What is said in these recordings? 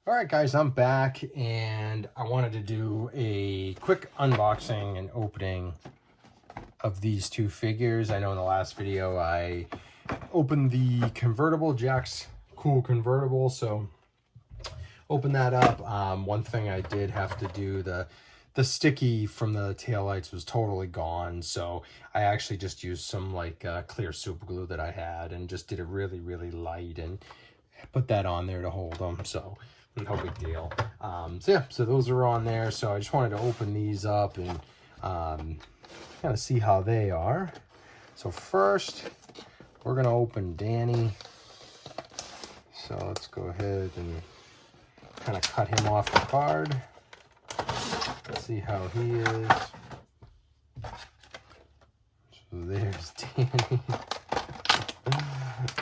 All right, guys, I'm back, and I wanted to do a quick unboxing and opening of these two figures. I know in the last video I opened the convertible, Jack's cool convertible, so open that up. One thing I did have to do, the sticky from the taillights was totally gone, so I actually just used some like clear super glue that I had and just did it really, really light and put that on there to hold them. So no big deal. So yeah, so those are on there. So I just wanted to open these up and kind of see how they are. So first, we're gonna open Danny. So let's go ahead and kind of cut him off the card. Let's see how he is. So there's Danny.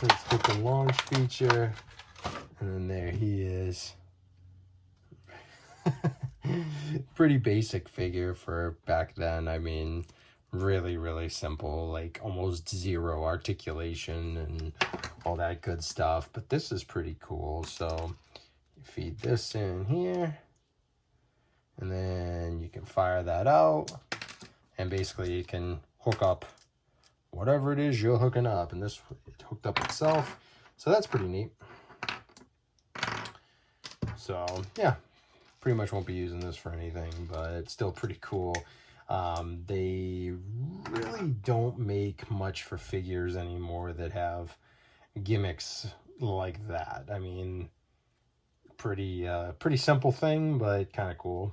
Let's get the launch feature. And then there he is. Pretty basic figure for back then. I mean, really, really simple, like almost zero articulation and all that good stuff. But this is pretty cool. So you feed this in here, and then you can fire that out. And basically you can hook up whatever it is you're hooking up. And this, it hooked up itself. So that's pretty neat. So yeah, pretty much won't be using this for anything, but it's still pretty cool. They really don't make much for figures anymore that have gimmicks like that. I mean, pretty simple thing, but kind of cool.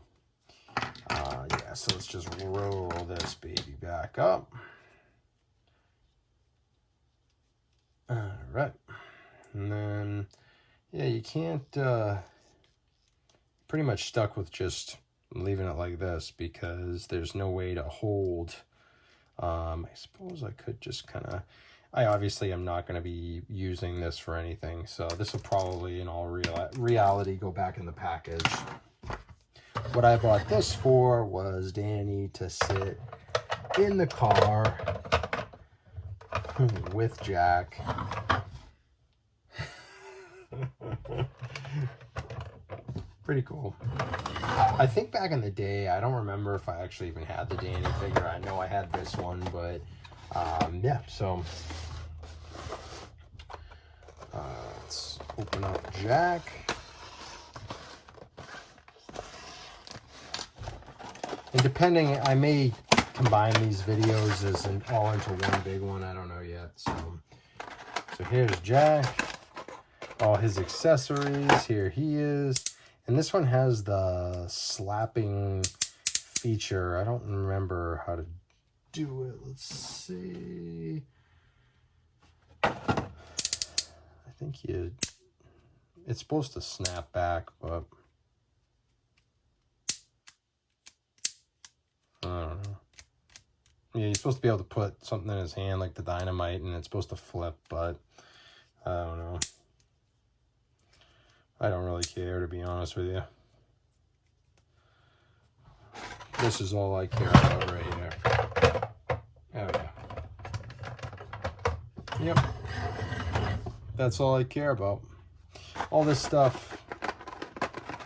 Yeah, so let's just roll this baby back up. All right, and then yeah, you can't pretty much stuck with just leaving it like this because there's no way to hold. I suppose I could just kind of, I obviously am not going to be using this for anything, so this will probably in all reality go back in the package. What I bought this for was Danny to sit in the car with Jack. Pretty cool. I think back in the day, I don't remember if I actually even had the Danny figure. I know I had this one, but yeah, so let's open up Jack. And depending, I may combine these videos as all into one big one. I don't know yet. So here's Jack. All his accessories. Here he is. And this one has the slapping feature. I don't remember how to do it. Let's see. I think it's supposed to snap back, but I don't know. Yeah, you're supposed to be able to put something in his hand like the Dynamite, and it's supposed to flip, but I don't know. I don't really care, to be honest with you. This is all I care about right here. Oh, yeah. Yep. That's all I care about. All this stuff,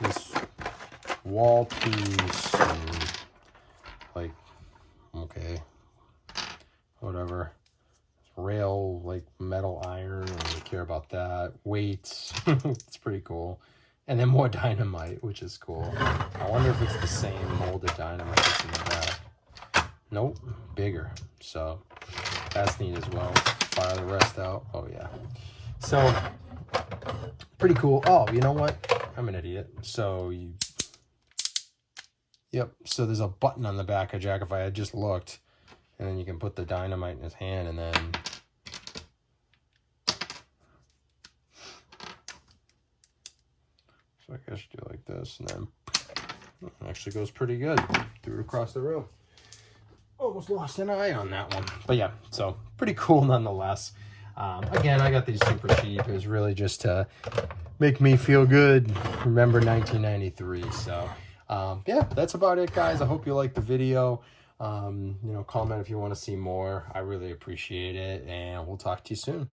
this wall piece, and like, okay, whatever. Rail, like metal iron, I don't really care about that. Weights, it's pretty cool. And then more Dynamite, which is cool. I wonder if it's the same mold of Dynamite that's in the back. Nope, bigger. So that's neat as well. Let's fire the rest out. Oh yeah. So pretty cool. Oh, you know what? I'm an idiot. So yep. So there's a button on the back of Jack if I had just looked. And then you can put the Dynamite in his hand, and then so I guess you do like this, and then it actually goes pretty good. Threw it across the room. Almost lost an eye on that one, but yeah, so pretty cool nonetheless. Again, I got these super cheap. It was really just to make me feel good. Remember 1993. So yeah, that's about it, guys. I hope you liked the video. You know, comment if you want to see more. I really appreciate it, and we'll talk to you soon.